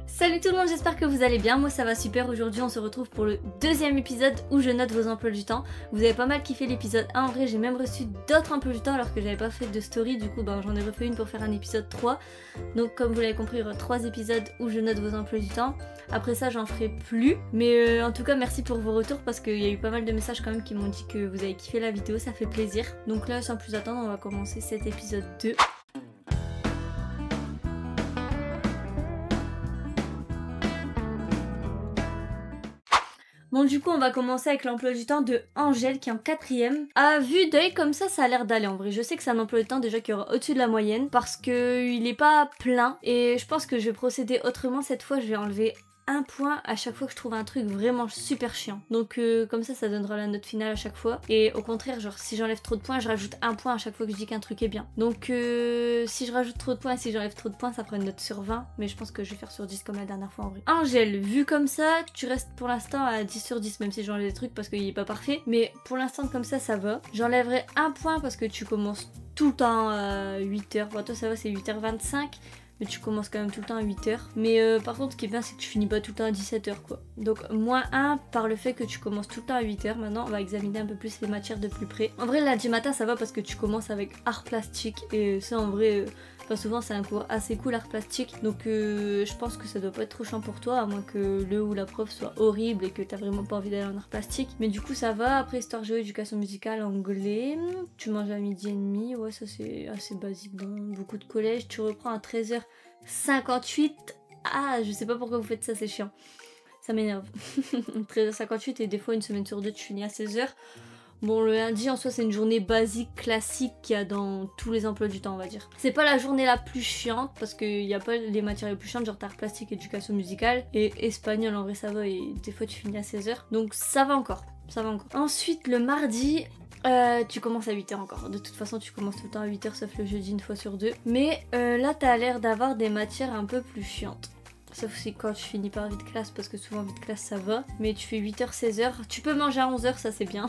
Salut tout le monde, j'espère que vous allez bien, moi ça va super. Aujourd'hui on se retrouve pour le deuxième épisode où je note vos emplois du temps. Vous avez pas mal kiffé l'épisode 1, en vrai j'ai même reçu d'autres emplois du temps alors que j'avais pas fait de story, du coup j'en ai refait une pour faire un épisode 3. Donc comme vous l'avez compris, il y aura 3 épisodes où je note vos emplois du temps. Après ça j'en ferai plus, mais en tout cas merci pour vos retours parce qu'il y a eu pas mal de messages quand même qui m'ont dit que vous avez kiffé la vidéo, ça fait plaisir. Donc là sans plus attendre on va commencer cet épisode 2. Bon du coup on va commencer avec l'emploi du temps de Angèle qui est en 4ème. À vue d'œil comme ça a l'air d'aller en vrai. Je sais que c'est un emploi du temps déjà qui aura au-dessus de la moyenne parce que il est pas plein et je pense que je vais procéder autrement cette fois. Je vais enlever un point à chaque fois que je trouve un truc vraiment super chiant. Donc comme ça donnera la note finale à chaque fois. Et au contraire, genre si j'enlève trop de points, je rajoute un point à chaque fois que je dis qu'un truc est bien. Donc si je rajoute trop de points et si j'enlève trop de points, ça fera une note sur 20. Mais je pense que je vais faire sur 10 comme la dernière fois en vrai. Angèle, vu comme ça, tu restes pour l'instant à 10 sur 10, même si j'enlève des trucs parce qu'il est pas parfait. Mais pour l'instant comme ça va. J'enlèverai un point parce que tu commences tout le temps à 8h. Bon toi ça va, c'est 8h25. Mais tu commences quand même tout le temps à 8h. Mais par contre, ce qui est bien, c'est que tu finis pas tout le temps à 17h quoi. Donc, moins 1 par le fait que tu commences tout le temps à 8h. Maintenant, on va examiner un peu plus les matières de plus près. En vrai, lundi matin, ça va parce que tu commences avec art plastique. Et ça, en vrai, souvent, c'est un cours assez cool, art plastique. Donc, je pense que ça doit pas être trop chiant pour toi, à moins que le ou la prof soit horrible et que t'as vraiment pas envie d'aller en art plastique. Mais du coup, ça va. Après, histoire géo, éducation musicale, anglais. Tu manges à 12h30. Ouais, ça, c'est assez basique dans beaucoup de collèges. Tu reprends à 13h58. Ah, je sais pas pourquoi vous faites ça, c'est chiant. Ça m'énerve. 13h58 et des fois une semaine sur deux tu finis à 16h. Bon, le lundi en soi c'est une journée basique, classique qu'il y a dans tous les emplois du temps on va dire. C'est pas la journée la plus chiante parce qu'il y a pas les matières les plus chiantes genre art plastique, éducation musicale et espagnol en vrai ça va et des fois tu finis à 16h. Donc ça va encore, ça va encore. Ensuite le mardi... tu commences à 8h encore. De toute façon, tu commences tout le temps à 8h sauf le jeudi une fois sur deux. Mais là, t'as l'air d'avoir des matières un peu plus chiantes. Sauf si quand tu finis par vide classe, parce que souvent vide classe ça va. Mais tu fais 8h, 16h. Tu peux manger à 11h, ça c'est bien.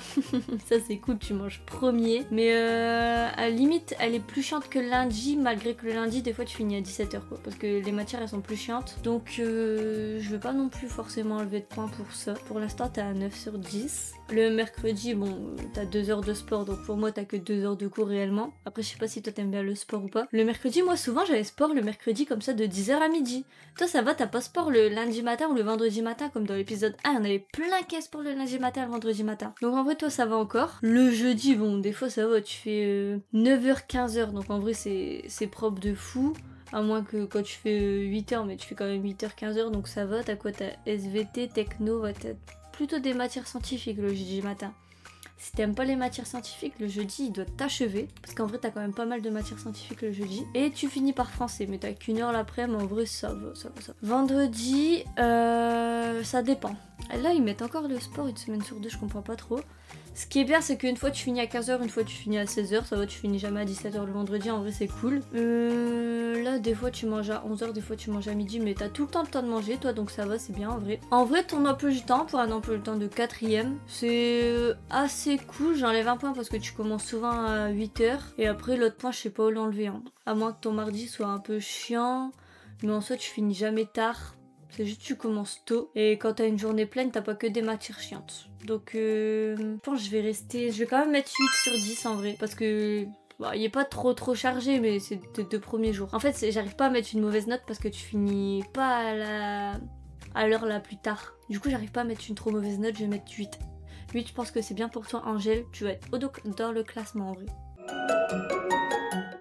Ça c'est cool, tu manges premier. Mais à la limite, elle est plus chiante que le lundi, malgré que le lundi, des fois tu finis à 17h quoi. Parce que les matières elles sont plus chiantes. Donc je vais pas non plus forcément enlever de points pour ça. Pour l'instant, t'as un 9 sur 10. Le mercredi, bon, t'as 2 heures de sport, donc pour moi t'as que 2 heures de cours réellement. Après, je sais pas si toi t'aimes bien le sport ou pas. Le mercredi, moi souvent j'avais sport le mercredi comme ça de 10h à midi. Toi ça va, t'as pas sport le lundi matin ou le vendredi matin comme dans l'épisode 1, on avait plein qu'à sport le lundi matin et le vendredi matin. Donc en vrai toi ça va encore. Le jeudi, bon des fois ça va, tu fais 9h, 15h, donc en vrai c'est propre de fou. À moins que quand tu fais 8h, mais tu fais quand même 8h, 15h, donc ça va. T'as quoi? T'as SVT, techno, ouais, t'as plutôt des matières scientifiques le jeudi matin. Si t'aimes pas les matières scientifiques, le jeudi il doit t'achever. Parce qu'en vrai t'as quand même pas mal de matières scientifiques le jeudi. Et tu finis par français, mais t'as qu'une heure l'après-midi, en vrai ça va. Vendredi, ça dépend. Là ils mettent encore le sport une semaine sur deux, je comprends pas trop. Ce qui est bien c'est qu'une fois tu finis à 15h, une fois tu finis à 16h, ça va, tu finis jamais à 17h le vendredi, en vrai c'est cool. Là des fois tu manges à 11h, des fois tu manges à midi, mais t'as tout le temps de manger toi, donc ça va, c'est bien en vrai. En vrai ton emploi du temps, pour un emploi du temps de 4ème, c'est assez cool. J'enlève un point parce que tu commences souvent à 8h, et après l'autre point je sais pas où l'enlever, hein. À moins que ton mardi soit un peu chiant, mais en soi tu finis jamais tard. C'est juste tu commences tôt et quand t'as une journée pleine t'as pas que des matières chiantes. Donc je pense que je vais quand même mettre 8 sur 10 en vrai parce que il est pas trop chargé mais c'est tes 2 premiers jours. En fait j'arrive pas à mettre une mauvaise note parce que tu finis pas à l'heure la plus tard. Du coup j'arrive pas à mettre une trop mauvaise note, je vais mettre 8. 8 je pense que c'est bien pour toi Angèle, tu vas être dans le classement en vrai.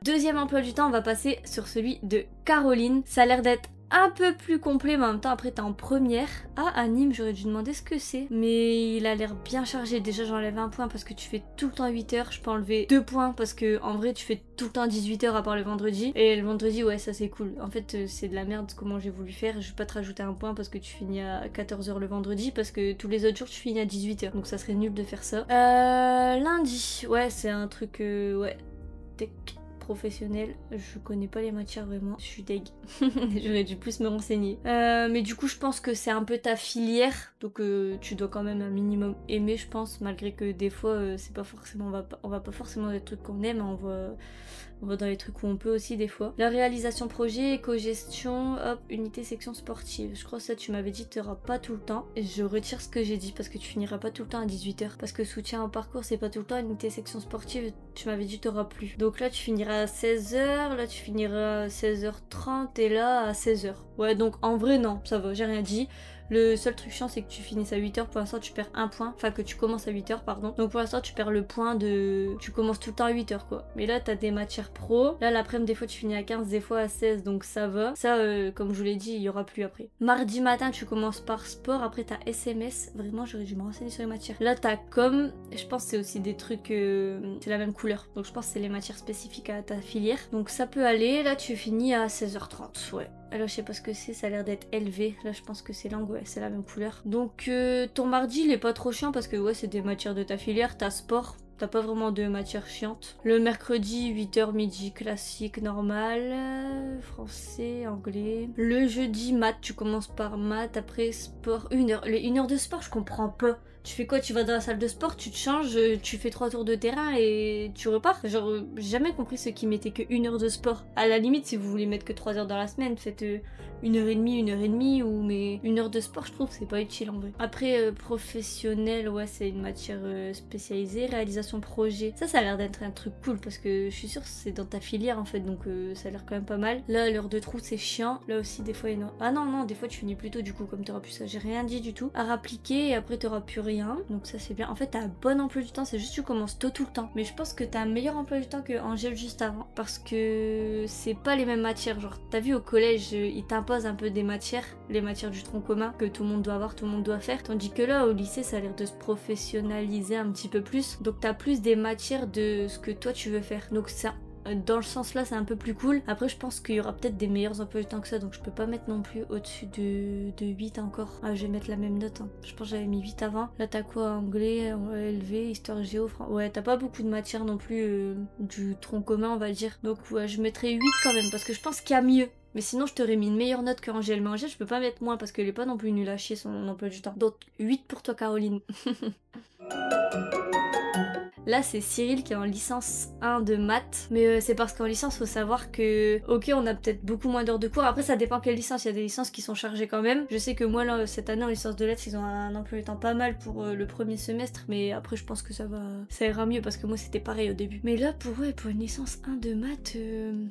Deuxième emploi du temps, on va passer sur celui de Caroline. Ça a l'air d'être un peu plus complet, mais en même temps après t'es en première. Ah, anime, j'aurais dû demander ce que c'est, mais il a l'air bien chargé. Déjà j'enlève un point parce que tu fais tout le temps 8h. Je peux enlever 2 points parce que en vrai tu fais tout le temps 18h à part le vendredi. Et le vendredi ouais ça c'est cool. En fait c'est de la merde comment j'ai voulu faire. Je vais pas te rajouter un point parce que tu finis à 14h le vendredi, parce que tous les autres jours tu finis à 18h, donc ça serait nul de faire ça. Lundi, ouais c'est un truc ouais tech professionnel, je connais pas les matières vraiment, je suis deg. J'aurais dû plus me renseigner. Mais du coup je pense que c'est un peu ta filière, donc tu dois quand même un minimum aimer je pense, malgré que des fois c'est pas forcément, on va pas forcément des trucs qu'on aime, on va On va dans les trucs où on peut aussi des fois. La réalisation projet, éco-gestion, hop, unité section sportive. Je crois que ça tu m'avais dit que tu n'auras pas tout le temps. Et je retire ce que j'ai dit parce que tu finiras pas tout le temps à 18h. Parce que soutien au parcours c'est pas tout le temps, unité section sportive tu m'avais dit que tu n'auras plus. Donc là tu finiras à 16h, là tu finiras à 16h30 et là à 16h. Ouais donc en vrai non, ça va, j'ai rien dit. Le seul truc chiant c'est que tu finisses à 8h, pour l'instant tu perds un point, enfin que tu commences à 8h pardon. Donc pour l'instant tu perds le point de... Tu commences tout le temps à 8h quoi. Mais là t'as des matières pro, là l'après-midi des fois tu finis à 15, des fois à 16 donc ça va. Ça comme je vous l'ai dit il y aura plus après. Mardi matin tu commences par sport, après t'as SMS, vraiment j'aurais dû me renseigner sur les matières. Là t'as com, je pense que c'est aussi des trucs, c'est la même couleur. Donc je pense que c'est les matières spécifiques à ta filière. Donc ça peut aller, là tu finis à 16h30, ouais. Là je sais pas ce que c'est, ça a l'air d'être élevé. Là je pense que c'est langue, ouais, c'est la même couleur. Donc ton mardi il est pas trop chiant parce que ouais c'est des matières de ta filière, t'as sport. T'as pas vraiment de matière chiante. Le mercredi, 8h midi, classique, normal. Français, anglais. Le jeudi, maths, tu commences par maths. Après, sport, 1h. Les 1h de sport, je comprends pas. Tu fais quoi? Tu vas dans la salle de sport, tu te changes, tu fais 3 tours de terrain et tu repars. Genre, j'ai jamais compris ceux qui mettaient que 1h de sport. À la limite, si vous voulez mettre que 3 heures dans la semaine, faites 1h30, 1h30 ou mais 1h de sport, je trouve c'est pas utile en vrai. Après, professionnel, ouais, c'est une matière spécialisée. Réalisation projet, ça a l'air d'être un truc cool parce que je suis sûre que c'est dans ta filière en fait, donc ça a l'air quand même pas mal. Là, l'heure de trou, c'est chiant. Là aussi, des fois, il y en a... Ah non, des fois, tu finis plus tôt du coup, comme t'auras plus ça. J'ai rien dit du tout. À rappliquer et après, t'auras plus rien. Donc ça c'est bien. En fait t'as un bon emploi du temps, c'est juste que tu commences tôt tout le temps. Mais je pense que t'as un meilleur emploi du temps que Angèle juste avant. Parce que c'est pas les mêmes matières. Genre t'as vu au collège, ils t'imposent un peu des matières, les matières du tronc commun que tout le monde doit avoir, tout le monde doit faire. Tandis que là au lycée ça a l'air de se professionnaliser un petit peu plus. Donc t'as plus des matières de ce que toi tu veux faire. Donc ça, dans le sens là c'est un peu plus cool. Après je pense qu'il y aura peut-être des meilleurs emplois du temps que ça, donc je peux pas mettre non plus au-dessus de 8 encore. Ah je vais mettre la même note hein. Je pense que j'avais mis 8 avant. Là t'as quoi? Anglais, élevé, histoire géo, ouais t'as pas beaucoup de matières non plus du tronc commun on va dire. Donc ouais je mettrai 8 quand même parce que je pense qu'il y a mieux. Mais sinon je t'aurais mis une meilleure note que Angèle. Mais Angèle je peux pas mettre moins parce qu'elle est pas non plus nulle à chier son emploi du temps. Donc 8 pour toi Caroline. Là c'est Cyril qui est en licence 1 de maths, mais c'est parce qu'en licence faut savoir que ok on a peut-être beaucoup moins d'heures de cours, après ça dépend quelle licence, il y a des licences qui sont chargées quand même. Je sais que moi là cette année en licence de lettres ils ont un emploi du temps pas mal pour le premier semestre, mais après je pense que ça ira mieux parce que moi c'était pareil au début. Mais là pour une licence 1 de maths,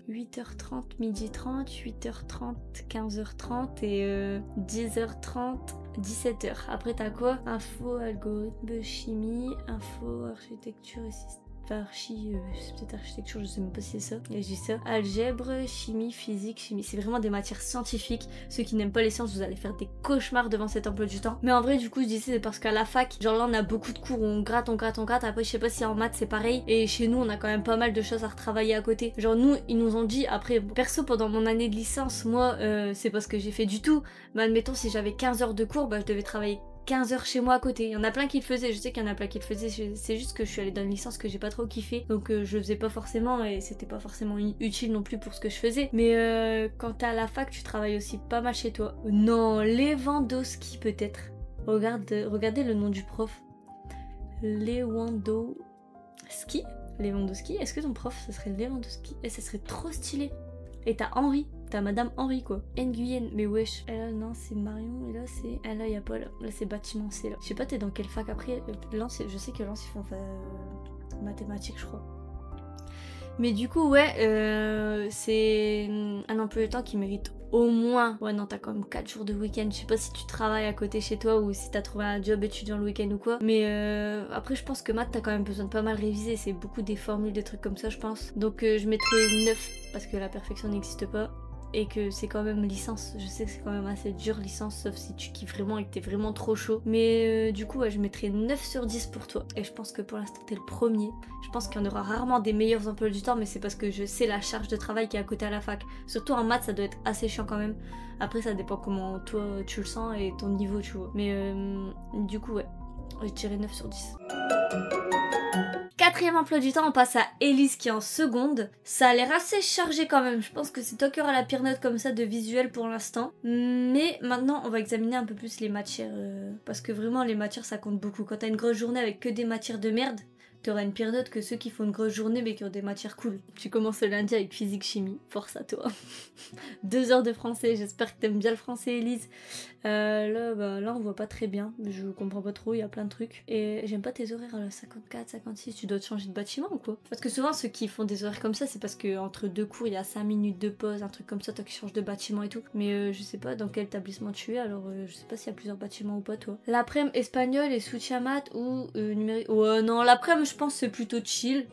8h30, midi 30, 8h30, 15h30 et 10h30. 17h. Après t'as quoi? Info, algorithme, chimie, info, architecture et système. Enfin, c'est peut-être architecture, je sais même pas si c'est ça. Et je dis ça. Algèbre, chimie, physique, chimie. C'est vraiment des matières scientifiques. Ceux qui n'aiment pas les sciences, vous allez faire des cauchemars devant cet emploi du temps. Mais en vrai, du coup, je dis ça, c'est parce qu'à la fac, genre là, on a beaucoup de cours où on gratte. Après, je sais pas si en maths c'est pareil. Et chez nous, on a quand même pas mal de choses à retravailler à côté. Genre, nous, ils nous ont dit, après, perso, pendant mon année de licence, moi, c'est pas ce que j'ai fait du tout. Mais admettons, si j'avais 15 heures de cours, bah, je devais travailler 15 heures chez moi à côté. Il y en a plein qui le faisaient, je sais qu'il y en a plein qui le faisaient, c'est juste que je suis allée dans une licence que j'ai pas trop kiffé, donc je le faisais pas forcément et c'était pas forcément utile non plus pour ce que je faisais. Mais quand t'es à la fac, tu travailles aussi pas mal chez toi. Non, Lewandowski peut-être. Regardez le nom du prof. Lewandowski. Lewandowski, est-ce que ton prof ce serait Lewandowski? Et ça serait trop stylé. Et t'as Henri. T'as Madame Henri quoi. Nguyen, mais wesh. Et là non c'est Marion et là c'est... Ah là y a pas là. Là c'est bâtiment C là. Je sais pas t'es dans quelle fac après. Lens, je sais que Lens ils font mathématiques je crois. Mais du coup ouais c'est un emploi du temps qui mérite au moins... Ouais non t'as quand même 4 jours de week-end. Je sais pas si tu travailles à côté chez toi ou si t'as trouvé un job étudiant le week-end ou quoi. Mais après je pense que maths t'as quand même besoin de pas mal réviser. C'est beaucoup des formules, des trucs comme ça je pense. Donc je mettrais 9 parce que la perfection n'existe pas. Et que c'est quand même licence, je sais que c'est quand même assez dur licence, sauf si tu kiffes vraiment et que t'es vraiment trop chaud. Mais du coup ouais, je mettrais 9 sur 10 pour toi. Et je pense que pour l'instant t'es le premier. Je pense qu'il y en aura rarement des meilleurs emplois du temps, mais c'est parce que je sais la charge de travail qui est à côté à la fac. Surtout en maths ça doit être assez chiant quand même. Après ça dépend comment toi tu le sens et ton niveau tu vois. Mais du coup ouais, je dirais 9 sur 10. Quatrième emploi du temps, on passe à Elise qui est en seconde. Ça a l'air assez chargé quand même. Je pense que c'est toi qui auras la pire note comme ça de visuel pour l'instant. Mais maintenant, on va examiner un peu plus les matières. Parce que vraiment, les matières, ça compte beaucoup. Quand t'as une grosse journée avec que des matières de merde, t'auras une pire note que ceux qui font une grosse journée mais qui ont des matières cool. Tu commences le lundi avec physique-chimie, force à toi. 2 heures de français, j'espère que t'aimes bien le français Elise. Là on voit pas très bien, je comprends pas trop, il y a plein de trucs. Et j'aime pas tes horaires à 54, 56, tu dois te changer de bâtiment ou quoi? Parce que souvent ceux qui font des horaires comme ça, c'est parce que entre 2 cours il y a 5 minutes de pause, un truc comme ça, toi qui changes de bâtiment et tout. Mais je sais pas dans quel établissement tu es, alors je sais pas s'il y a plusieurs bâtiments ou pas toi. L'après-midi espagnol et soutien maths ou numérique. Ouais non, l'après-midi je pense c'est plutôt chill.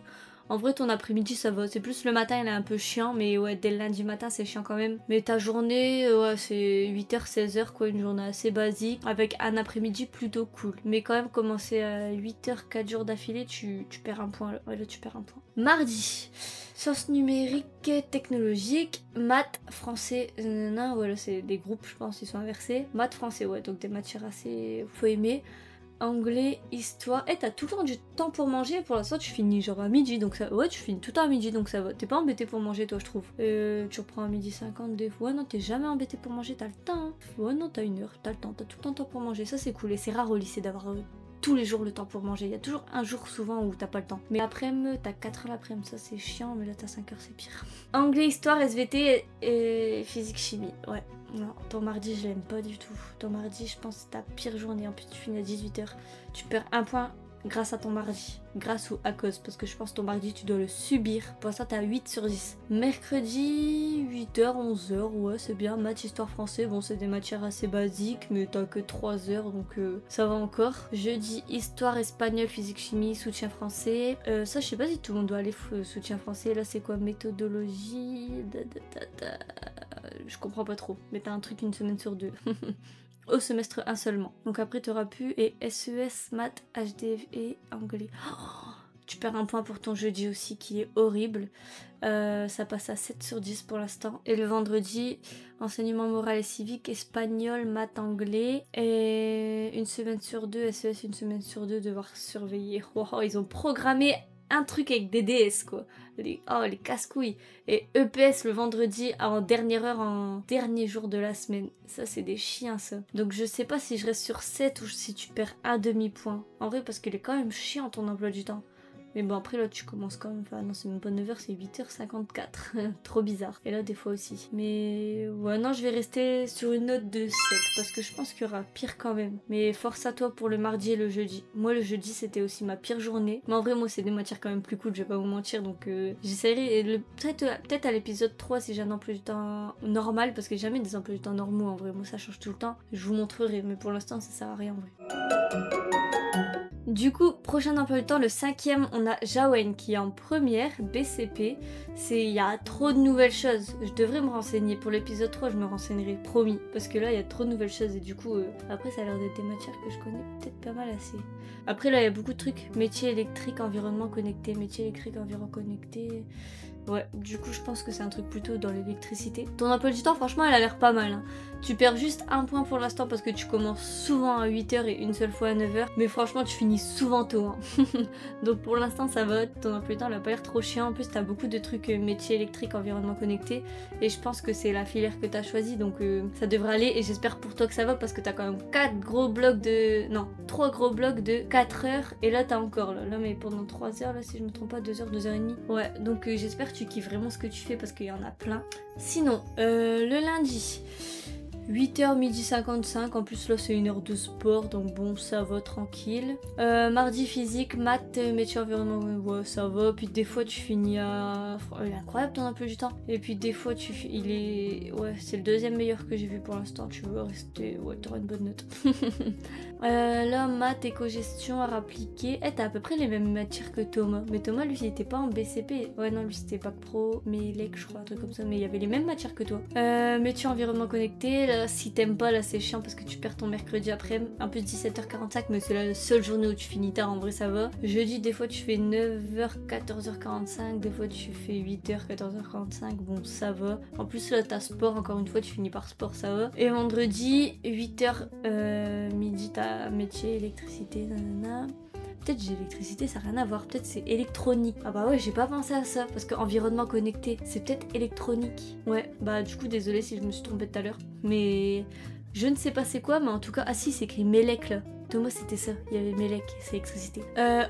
En vrai, ton après-midi, ça va. C'est plus le matin, il est un peu chiant. Mais ouais, dès le lundi matin, c'est chiant quand même. Mais ta journée, ouais, c'est 8h, 16h, quoi. Une journée assez basique. Avec un après-midi plutôt cool. Mais quand même, commencer à 8h, 4 jours d'affilée, tu perds un point. Ouais, là, tu perds un point. Mardi. Sciences numériques, technologiques, maths, français. Non, voilà, c'est des groupes, je pense, ils sont inversés. Maths, français, ouais. Donc des matières assez. Faut aimer. Anglais, histoire. Eh, t'as tout le temps du temps pour manger. Pour l'instant, tu finis genre à midi. Donc ça. Ouais, tu finis tout le temps à midi. Donc ça va. T'es pas embêté pour manger, toi, je trouve. Tu reprends à midi 50 des fois. Ouais, non, t'es jamais embêté pour manger. T'as le temps. Hein. Ouais, non, t'as 1 heure. T'as le temps. T'as tout le temps pour manger. Ça, c'est cool. Et c'est rare au lycée d'avoir tous les jours le temps pour manger. Il y a toujours un jour souvent où t'as pas le temps. Mais après-midi, t'as 4 heures l'après-midi. Ça, c'est chiant. Mais là, t'as 5 heures, c'est pire. Anglais, histoire, SVT et physique, chimie. Ouais. Non, ton mardi je l'aime pas du tout. Ton mardi je pense que c'est ta pire journée. En plus tu finis à 18h. Tu perds un point grâce à ton mardi. Grâce ou à cause. Parce que je pense que ton mardi tu dois le subir. Pour l'instant t'as 8 sur 10. Mercredi 8h, 11h. Ouais c'est bien. Maths, histoire, français. Bon c'est des matières assez basiques. Mais t'as que 3 heures donc ça va encore. Jeudi histoire, espagnol, physique, chimie, soutien français. Ça je sais pas si tout le monde doit aller soutien français. Là c'est quoi? Méthodologie. Je comprends pas trop, mais t'as un truc une semaine sur 2. Au semestre 1 seulement. Donc après t'auras pu et SES, maths, HDF et anglais. Oh, tu perds un point pour ton jeudi aussi qui est horrible. Ça passe à 7 sur 10 pour l'instant. Et le vendredi, enseignement moral et civique, espagnol, maths, anglais. Et une semaine sur 2, SES une semaine sur 2, devoir surveiller. Wow, ils ont programmé un truc avec des DS quoi. Les casse-couilles. Et EPS le vendredi en dernière heure, en dernier jour de la semaine. Ça c'est des chiens ça. Donc je sais pas si je reste sur 7 ou si tu perds un demi-point. En vrai parce qu'il est quand même chiant ton emploi du temps. Mais bon après là tu commences quand même, enfin non c'est même pas 9h, c'est 8h54. Trop bizarre. Et là des fois aussi. Mais ouais non je vais rester sur une note de 7 parce que je pense qu'il y aura pire quand même. Mais force à toi pour le mardi et le jeudi. Moi le jeudi c'était aussi ma pire journée. Mais en vrai moi c'est des matières quand même plus cool, je vais pas vous mentir. Donc j'essaierai peut-être à l'épisode 3 si j'ai un emploi du temps normal. Parce que j'ai jamais des emplois du temps normaux en vrai. Moi ça change tout le temps. Je vous montrerai mais pour l'instant ça sert à rien en vrai. Du coup, prochain emploi du temps, le 5e, on a Jawen qui est en première, BCP. Il y a trop de nouvelles choses. Je devrais me renseigner. Pour l'épisode 3, je me renseignerai, promis. Parce que là, il y a trop de nouvelles choses et du coup, après, ça a l'air d'être des matières que je connais peut-être pas mal assez. Après, là, il y a beaucoup de trucs. Métier électrique, environnement connecté. Métier électrique, environnement connecté. Ouais, du coup, je pense que c'est un truc plutôt dans l'électricité. Ton emploi du temps, franchement, elle a l'air pas mal. Hein. Tu perds juste un point pour l'instant parce que tu commences souvent à 8h et une seule fois à 9h. Mais franchement, tu finis souvent tôt. Hein. Donc pour l'instant, ça va. Ton emploi du temps, elle a pas l'air trop chiant. En plus, t'as beaucoup de trucs métier électrique, environnement connecté. Et je pense que c'est la filière que t'as choisie. Donc ça devrait aller. Et j'espère pour toi que ça va parce que t'as quand même 3 gros blocs de 4 heures. Et là, t'as encore. Là, mais pendant 3 heures, là, si je me trompe pas, 2 heures, 2h30. Ouais, donc j'espère que tu kiffes vraiment ce que tu fais parce qu'il y en a plein. Sinon, le lundi. 8h, midi 55, en plus là c'est 1 heure de sport, donc bon ça va tranquille. Mardi physique, maths, métier environnement, ouais ça va, puis des fois tu finis à... Il est incroyable ton emploi du temps. Et puis des fois ouais c'est le 2e meilleur que j'ai vu pour l'instant, tu veux rester... Ouais t'auras une bonne note. Là maths, éco-gestion, art appliqué, t'as à peu près les mêmes matières que Thomas. Mais Thomas lui il était pas en BCP, ouais non lui c'était bac pro, mais ELEC je crois, un truc comme ça, mais il y avait les mêmes matières que toi. Métier environnement connecté, là, si t'aimes pas, là c'est chiant parce que tu perds ton mercredi après, un peu 17h45, mais c'est la seule journée où tu finis tard, en vrai ça va. Jeudi, des fois tu fais 9h, 14h45, des fois tu fais 8h, 14h45, bon ça va. En plus là t'as sport, encore une fois tu finis par sport, ça va. Et vendredi, 8h, midi t'as métier, électricité, nanana. Peut-être j'ai électricité, ça n'a rien à voir. Peut-être c'est électronique. Ah bah ouais, j'ai pas pensé à ça. Parce qu'environnement connecté, c'est peut-être électronique. Ouais, bah du coup, désolé si je me suis trompée tout à l'heure. Mais Je ne sais pas c'est quoi, mais en tout cas, ah si, c'est écrit Melek là. Thomas, c'était ça, il y avait Melek, c'est électricité.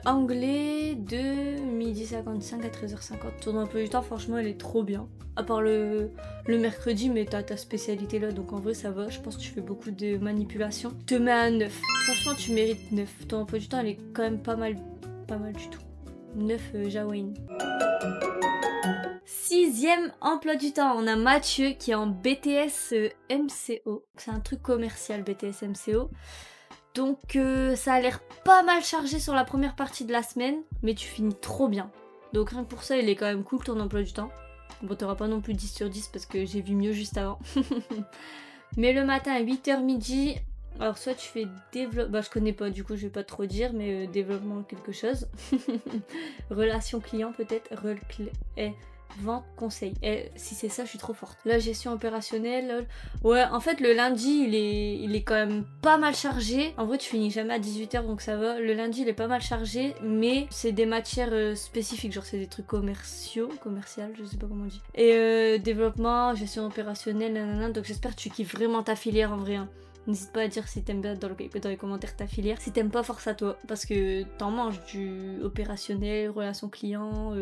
Anglais de midi 55 à 13h50. Ton emploi du temps, franchement, elle est trop bien. À part le mercredi, mais t'as ta spécialité là, donc en vrai, ça va. Je pense que tu fais beaucoup de manipulations. Te mets à 9. Franchement, tu mérites 9. Ton emploi du temps, elle est quand même pas mal du tout. 9 Jawain. Sixième emploi du temps, on a Mathieu qui est en BTS MCO. C'est un truc commercial BTS MCO. Donc ça a l'air pas mal chargé sur la première partie de la semaine, mais tu finis trop bien. Donc rien que pour ça, il est quand même cool ton emploi du temps. Bon, t'auras pas non plus 10 sur 10 parce que j'ai vu mieux juste avant. Mais le matin à 8h midi, alors soit tu fais développement, bah je connais pas du coup je vais pas trop dire, mais développement quelque chose. Relation client peut-être, vente, conseil. Et si c'est ça, je suis trop forte. La gestion opérationnelle, ouais, en fait, le lundi, il est quand même pas mal chargé. En vrai, tu finis jamais à 18h, donc ça va. Le lundi, il est pas mal chargé, mais c'est des matières spécifiques, genre c'est des trucs commercial, je sais pas comment on dit. Et développement, gestion opérationnelle, nanana. Donc j'espère que tu kiffes vraiment ta filière en vrai. Hein. N'hésite pas à dire si t'aimes bien dans les commentaires ta filière. Si t'aimes pas, force à toi. Parce que t'en manges du opérationnel, relations clients,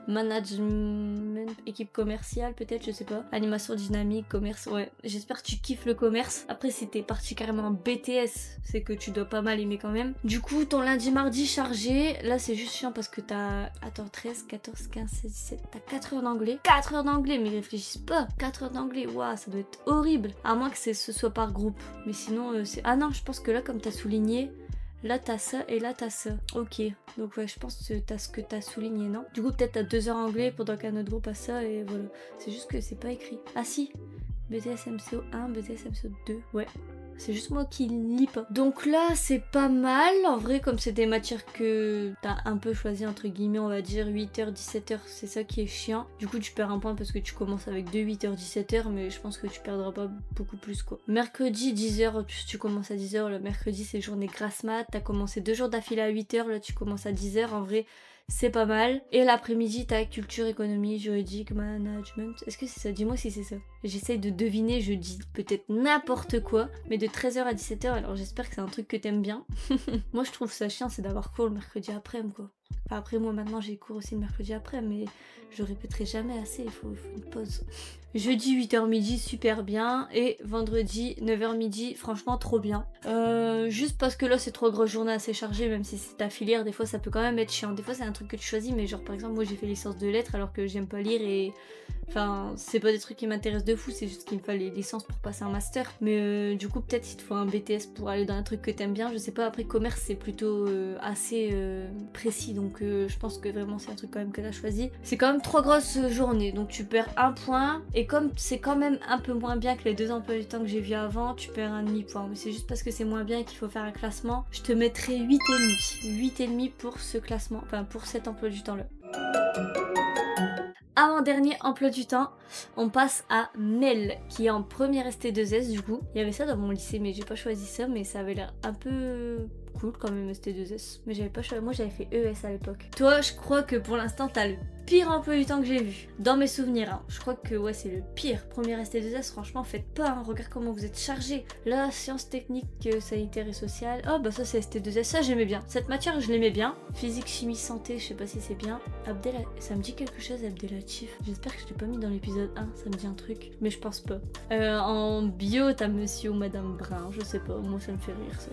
management, équipe commerciale peut-être, je sais pas. Animation dynamique, commerce, ouais. J'espère que tu kiffes le commerce. Après, si t'es parti carrément en BTS, c'est que tu dois pas mal aimer quand même. Du coup, ton lundi, mardi chargé. Là, c'est juste chiant parce que t'as... Attends, 13, 14, 15, 16, 17... T'as 4 heures d'anglais. 4 heures d'anglais, mais réfléchis pas. 4 heures d'anglais, waouh, ça doit être horrible. À moins que ce soit par groupe. Mais sinon, c'est... Ah non, je pense que là, comme t'as souligné, là t'as ça et là t'as ça. Ok, donc ouais, je pense que t'as ce que t'as souligné, non? Du coup, peut-être t'as 2 heures anglais pendant qu'un autre groupe a ça et voilà. C'est juste que c'est pas écrit. Ah si, BTS MCO 1, BTS MCO 2, ouais. C'est juste moi qui lis pas. Donc là, c'est pas mal. En vrai, comme c'est des matières que t'as un peu choisi, entre guillemets, on va dire 8h, 17h, c'est ça qui est chiant. Du coup, tu perds un point parce que tu commences avec 2 8h, 17h, mais je pense que tu perdras pas beaucoup plus, quoi. Mercredi, 10h, tu commences à 10h. Le mercredi, c'est journée grasse mat. T'as commencé 2 jours d'affilée à 8h. Là, tu commences à 10h. En vrai, c'est pas mal. Et l'après-midi, t'as culture, économie, juridique, management. Est-ce que c'est ça? Dis-moi si c'est ça. J'essaye de deviner, je dis peut-être n'importe quoi. Mais de 13h à 17h, alors j'espère que c'est un truc que t'aimes bien. Moi, je trouve ça chiant, c'est d'avoir cours le mercredi après-midi, quoi. Enfin, après, moi, maintenant, j'ai cours aussi le mercredi après, mais je répéterai jamais assez, il faut une pause. Jeudi 8h midi, super bien. Et vendredi 9h midi, franchement trop bien. Juste parce que là c'est 3 grosses journées assez chargées, même si c'est ta filière, des fois ça peut quand même être chiant. Des fois c'est un truc que tu choisis, mais genre par exemple moi j'ai fait licence de lettres alors que j'aime pas lire et... Enfin, c'est pas des trucs qui m'intéressent de fou, c'est juste qu'il me fallait licence pour passer un master. Mais du coup, peut-être il te faut un BTS pour aller dans un truc que t'aimes bien. Je sais pas, après commerce c'est plutôt assez précis, donc je pense que vraiment c'est un truc quand même que t'as choisi. C'est quand même 3 grosses journées, donc tu perds un point. Et comme c'est quand même un peu moins bien que les 2 emplois du temps que j'ai vu avant, tu perds un demi-point. Mais c'est juste parce que c'est moins bien et qu'il faut faire un classement. Je te mettrai 8,5. 8,5 pour ce classement, enfin pour cet emploi du temps là. Avant-dernier emploi du temps, on passe à Mel, qui est en première ST2S du coup. Il y avait ça dans mon lycée, mais j'ai pas choisi ça, mais ça avait l'air un peu cool quand même ST2S. Mais j'avais pas choisi, moi j'avais fait ES à l'époque. Toi, je crois que pour l'instant, t'as le pire emploi du temps que j'ai vu. Dans mes souvenirs, hein. Je crois que ouais, c'est le pire. Première ST2S, franchement, faites pas, hein. Regarde comment vous êtes chargés. Là, sciences techniques, sanitaires et sociales. Oh bah ça c'est ST2S, ça j'aimais bien. Cette matière, je l'aimais bien. Physique, chimie, santé, je sais pas si c'est bien. Ça me dit quelque chose, Abdelatif. J'espère que je l'ai pas mis dans l'épisode 1, ça me dit un truc. Mais je pense pas. En bio, t'as monsieur ou madame Brun, je sais pas. Moi ça me fait rire ça.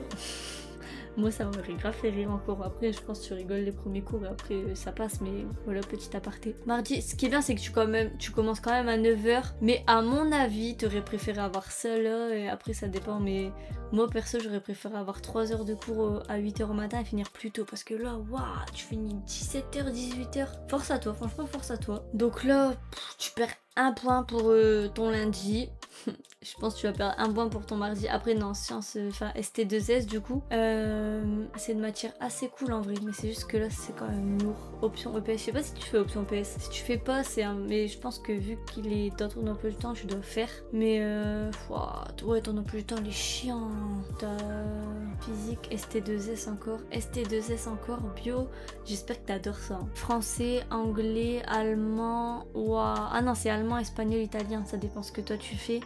Moi ça m'aurait grave fait rire encore. Après je pense que tu rigoles les premiers cours et après ça passe, mais voilà, petit aparté. Mardi, ce qui est bien c'est que tu commences quand même à 9h, mais à mon avis t'aurais préféré avoir ça là, et après ça dépend, mais moi perso j'aurais préféré avoir 3 heures de cours à 8h au matin et finir plus tôt, parce que là waouh, tu finis 17h, 18h. Force à toi, franchement force à toi. Donc là tu perds un point pour ton lundi. Je pense que tu vas perdre un point pour ton mardi. Après non, sciences, enfin ST2S du coup. C'est une matière assez cool en vrai, mais c'est juste que là c'est quand même lourd. Option EPS, je sais pas si tu fais option EPS. Si tu fais pas, c'est un... Mais je pense que vu qu'il est dans ton emploi du temps, tu dois faire. Mais ouais, ton emploi du temps il est chiant. T'as physique, ST2S encore. ST2S encore, bio. J'espère que t'adores ça. Hein. Français, anglais, allemand. Waouh. Ah non, c'est allemand, espagnol, italien. Ça dépend ce que toi tu fais.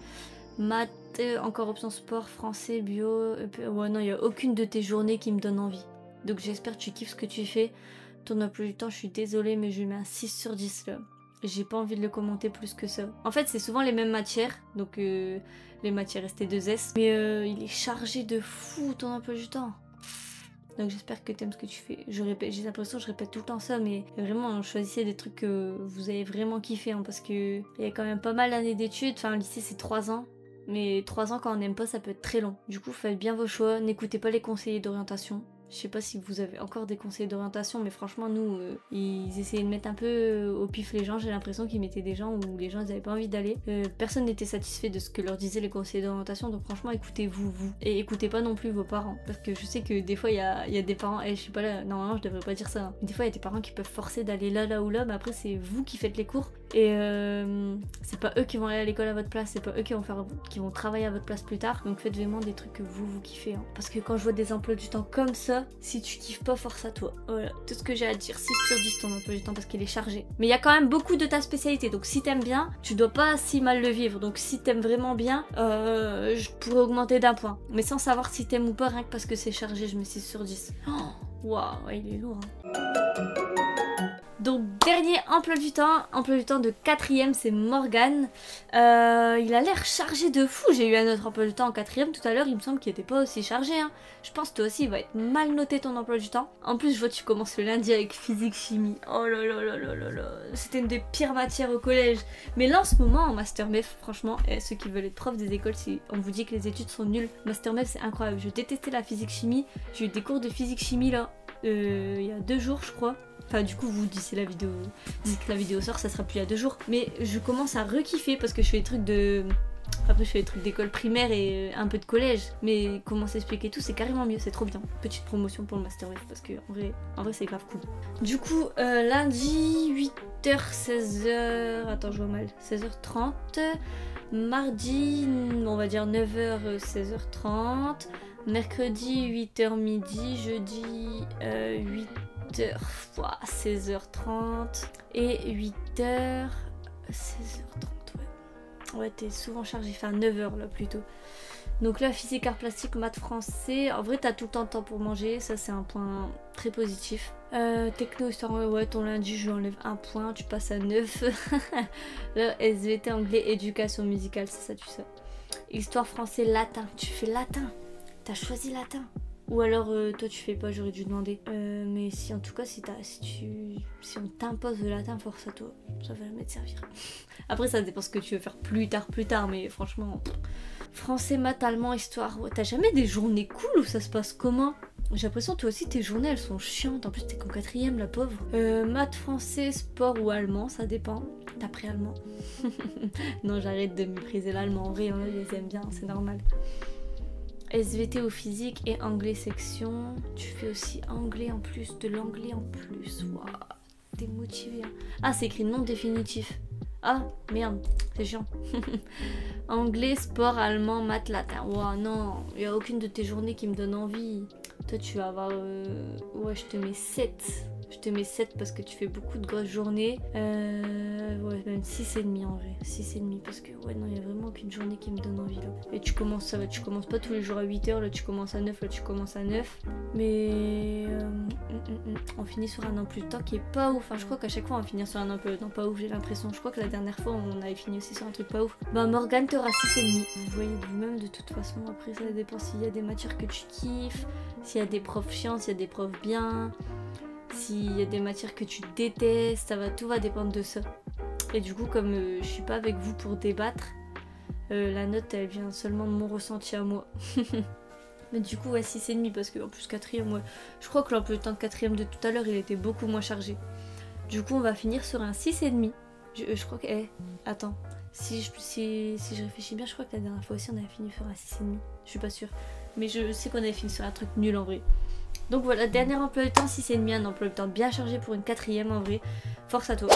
Maths, encore option sport, français, bio. Ouais, non, il n'y a aucune de tes journées qui me donne envie. Donc j'espère que tu kiffes ce que tu fais. Ton emploi du temps, je suis désolée, mais je lui mets un 6 sur 10 là. J'ai pas envie de le commenter plus que ça. En fait, c'est souvent les mêmes matières. Donc les matières ST2S. Mais il est chargé de fou ton emploi du temps. Donc j'espère que t'aimes ce que tu fais. J'ai l'impression que je répète tout le temps ça, mais vraiment choisissez des trucs que vous avez vraiment kiffé, hein, parce que il y a quand même pas mal d'années d'études. Enfin, le lycée c'est 3 ans, mais 3 ans quand on n'aime pas, ça peut être très long. Du coup, faites bien vos choix, n'écoutez pas les conseillers d'orientation. Je sais pas si vous avez encore des conseillers d'orientation, mais franchement, nous, ils essayaient de mettre un peu au pif les gens. J'ai l'impression qu'ils mettaient des gens où les gens ils avaient pas envie d'aller. Personne n'était satisfait de ce que leur disaient les conseillers d'orientation, donc franchement, écoutez-vous, vous. Et écoutez pas non plus vos parents. Parce que je sais que des fois, il y a des parents, et je suis pas là, normalement, je devrais pas dire ça, hein. Des fois, il y a des parents qui peuvent forcer d'aller là ou là, mais après, c'est vous qui faites les cours. Et c'est pas eux qui vont aller à l'école à votre place, c'est pas eux qui vont travailler à votre place plus tard. Donc faites vraiment des trucs que vous kiffez, hein. Parce que quand je vois des emplois du temps comme ça, si tu kiffes pas, force à toi. Voilà, tout ce que j'ai à dire. 6 sur 10 ton emploi du temps parce qu'il est chargé. Mais il y a quand même beaucoup de ta spécialité, donc si t'aimes bien, tu dois pas si mal le vivre. Donc si t'aimes vraiment bien, je pourrais augmenter d'1 point. Mais sans savoir si t'aimes ou pas, rien que parce que c'est chargé, je mets 6 sur 10. Waouh, ouais, il est lourd, hein. Donc dernier emploi du temps de 4ème, c'est Morgan. Il a l'air chargé de fou. J'ai eu un autre emploi du temps en 4ème tout à l'heure, il me semble qu'il était pas aussi chargé, hein. Je pense que toi aussi il va être mal noté ton emploi du temps. En plus je vois que tu commences le lundi avec physique chimie. Oh là là là là là là. C'était une des pires matières au collège. Mais là en ce moment en master MEF, franchement, ceux qui veulent être profs des écoles, si on vous dit que les études sont nulles, master MEF c'est incroyable. Je détestais la physique chimie. J'ai eu des cours de physique chimie là il y a 2 jours je crois. Enfin du coup vous d'ici que la vidéo sort, ça sera plus il y a 2 jours. Mais je commence à re-kiffer parce que je fais des trucs de... Après je fais des trucs d'école primaire et un peu de collège. Mais comment s'expliquer tout, c'est carrément mieux, c'est trop bien. Petite promotion pour le Master MEF parce que en vrai c'est grave cool. Du coup lundi 8h 16h... Attends je vois mal. 16h30. Mardi on va dire 9h 16h30. Mercredi 8h midi. Jeudi 8h 16h30 et 8h 16h30, ouais t'es souvent chargé, enfin 9h là plutôt. Donc là physique, art plastique, maths, français, en vrai t'as tout le temps de temps pour manger, ça c'est un point très positif. Techno, histoire, ouais ton lundi je lui enlève 1 point, tu passes à 9. Là SVT, anglais, éducation musicale, ça tu sais. Histoire, français, latin, tu fais latin, t'as choisi latin. Ou alors toi tu fais pas, j'aurais dû demander. Mais si en tout cas si on t'impose le latin, force à toi, ça va jamais te servir. Après ça dépend ce que tu veux faire plus tard, mais franchement. Français, maths, allemand, histoire. Ouais, t'as jamais des journées cool où ça se passe comment? J'ai l'impression toi aussi tes journées elles sont chiantes, en plus t'es qu'en 4ème la pauvre. Maths, français, sport ou allemand, ça dépend. T'as pris allemand? Non j'arrête de mépriser l'allemand, en vrai je les aime bien, c'est normal. SVT au physique et anglais section. Tu fais aussi anglais en plus, de l'anglais en plus. Waouh, t'es motivé, hein. Ah, c'est écrit non définitif. Ah, merde, c'est chiant. Anglais, sport, allemand, maths, latin. Waouh, non, il n'y a aucune de tes journées qui me donne envie. Toi, tu vas avoir... Ouais, je te mets 7. Je te mets 7 parce que tu fais beaucoup de grosses journées. Ouais, même 6,5 en vrai. 6,5 parce que, ouais, non, il n'y a vraiment aucune journée qui me donne envie là. Et tu commences pas tous les jours à 8h, là tu commences à 9, là tu commences à 9. Mais on finit sur un emploi du temps qui est pas ouf. Enfin, je crois qu'à chaque fois on va finir sur un emploi du temps pas ouf, j'ai l'impression. Je crois que la dernière fois on avait fini aussi sur un truc pas ouf. Bah, Morgane, t'auras 6,5. Vous voyez de vous-même de toute façon. Après, ça dépend s'il y a des matières que tu kiffes, s'il y a des profs chiants, s'il y a des profs bien. S'il y a des matières que tu détestes, tout va dépendre de ça. Et du coup, comme je suis pas avec vous pour débattre, la note elle vient seulement de mon ressenti à moi. Mais du coup, ouais, 6,5 parce qu'en plus 4ème, ouais. Je crois que l'emploi du temps de 4ème de tout à l'heure il était beaucoup moins chargé. Du coup, on va finir sur un 6,5. Je crois que. Attends. Si je réfléchis bien, je crois que la dernière fois aussi on avait fini sur un 6,5. Je suis pas sûre. Mais je sais qu'on avait fini sur un truc nul en vrai. Donc voilà, dernier emploi du temps, 6,5, un emploi du temps bien chargé pour une 4ème en vrai. Force à toi.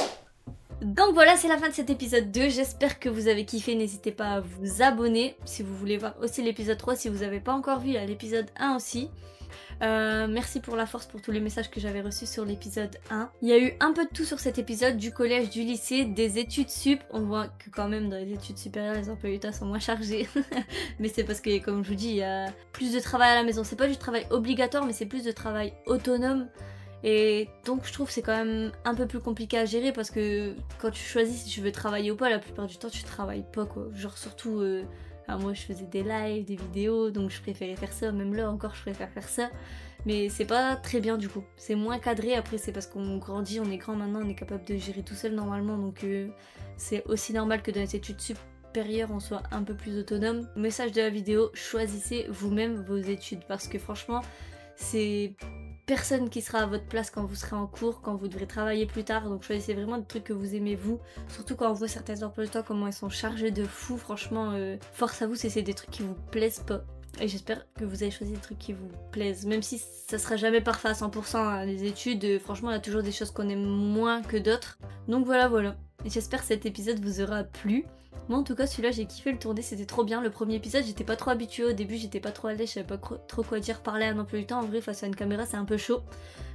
Donc voilà, c'est la fin de cet épisode 2, j'espère que vous avez kiffé, n'hésitez pas à vous abonner si vous voulez voir aussi l'épisode 3, si vous n'avez pas encore vu, il y a l'épisode 1 aussi. Merci pour la force pour tous les messages que j'avais reçus sur l'épisode 1. Il y a eu un peu de tout sur cet épisode, du collège, du lycée, des études sup. On voit que quand même dans les études supérieures les emplois du temps sont moins chargés. Mais c'est parce que comme je vous dis, il y a plus de travail à la maison. C'est pas du travail obligatoire mais c'est plus de travail autonome. Et donc je trouve que c'est quand même un peu plus compliqué à gérer parce que quand tu choisis si tu veux travailler ou pas, la plupart du temps tu travailles pas quoi. Genre surtout... moi je faisais des lives, des vidéos, donc je préférais faire ça, même là encore je préfère faire ça. Mais c'est pas très bien du coup, c'est moins cadré, après c'est parce qu'on grandit, on est grand maintenant, on est capable de gérer tout seul normalement, donc c'est aussi normal que dans les études supérieures on soit un peu plus autonome. Message de la vidéo, choisissez vous-même vos études parce que franchement c'est... personne qui sera à votre place quand vous serez en cours, quand vous devrez travailler plus tard, donc choisissez vraiment des trucs que vous aimez vous, surtout quand on voit certains emplois du temps comment ils sont chargés de fou, franchement force à vous si c'est des trucs qui vous plaisent pas. Et j'espère que vous avez choisi des trucs qui vous plaisent, même si ça sera jamais parfait à 100% hein, les études, franchement il y a toujours des choses qu'on aime moins que d'autres, donc voilà. Et j'espère que cet épisode vous aura plu. Moi en tout cas celui-là j'ai kiffé le tourner, c'était trop bien. Le premier épisode j'étais pas trop habituée au début, j'étais pas trop à l'aise, je savais pas trop quoi dire, parler à un emploi du temps, en vrai face à une caméra c'est un peu chaud.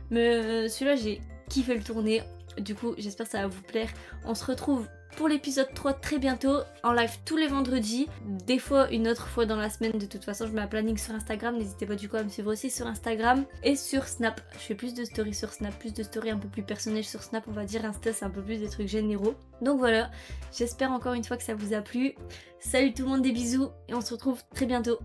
Mais celui-là j'ai kiffé le tourner, du coup j'espère que ça va vous plaire. On se retrouve pour l'épisode 3 très bientôt, en live tous les vendredis, des fois une autre fois dans la semaine. De toute façon je mets un planning sur Instagram, n'hésitez pas du coup à me suivre aussi sur Instagram et sur Snap. Je fais plus de stories sur Snap, plus de stories un peu plus personnelles sur Snap, on va dire. Insta c'est un peu plus des trucs généraux. Donc voilà, j'espère encore une fois que ça vous a plu. Salut tout le monde, des bisous et on se retrouve très bientôt.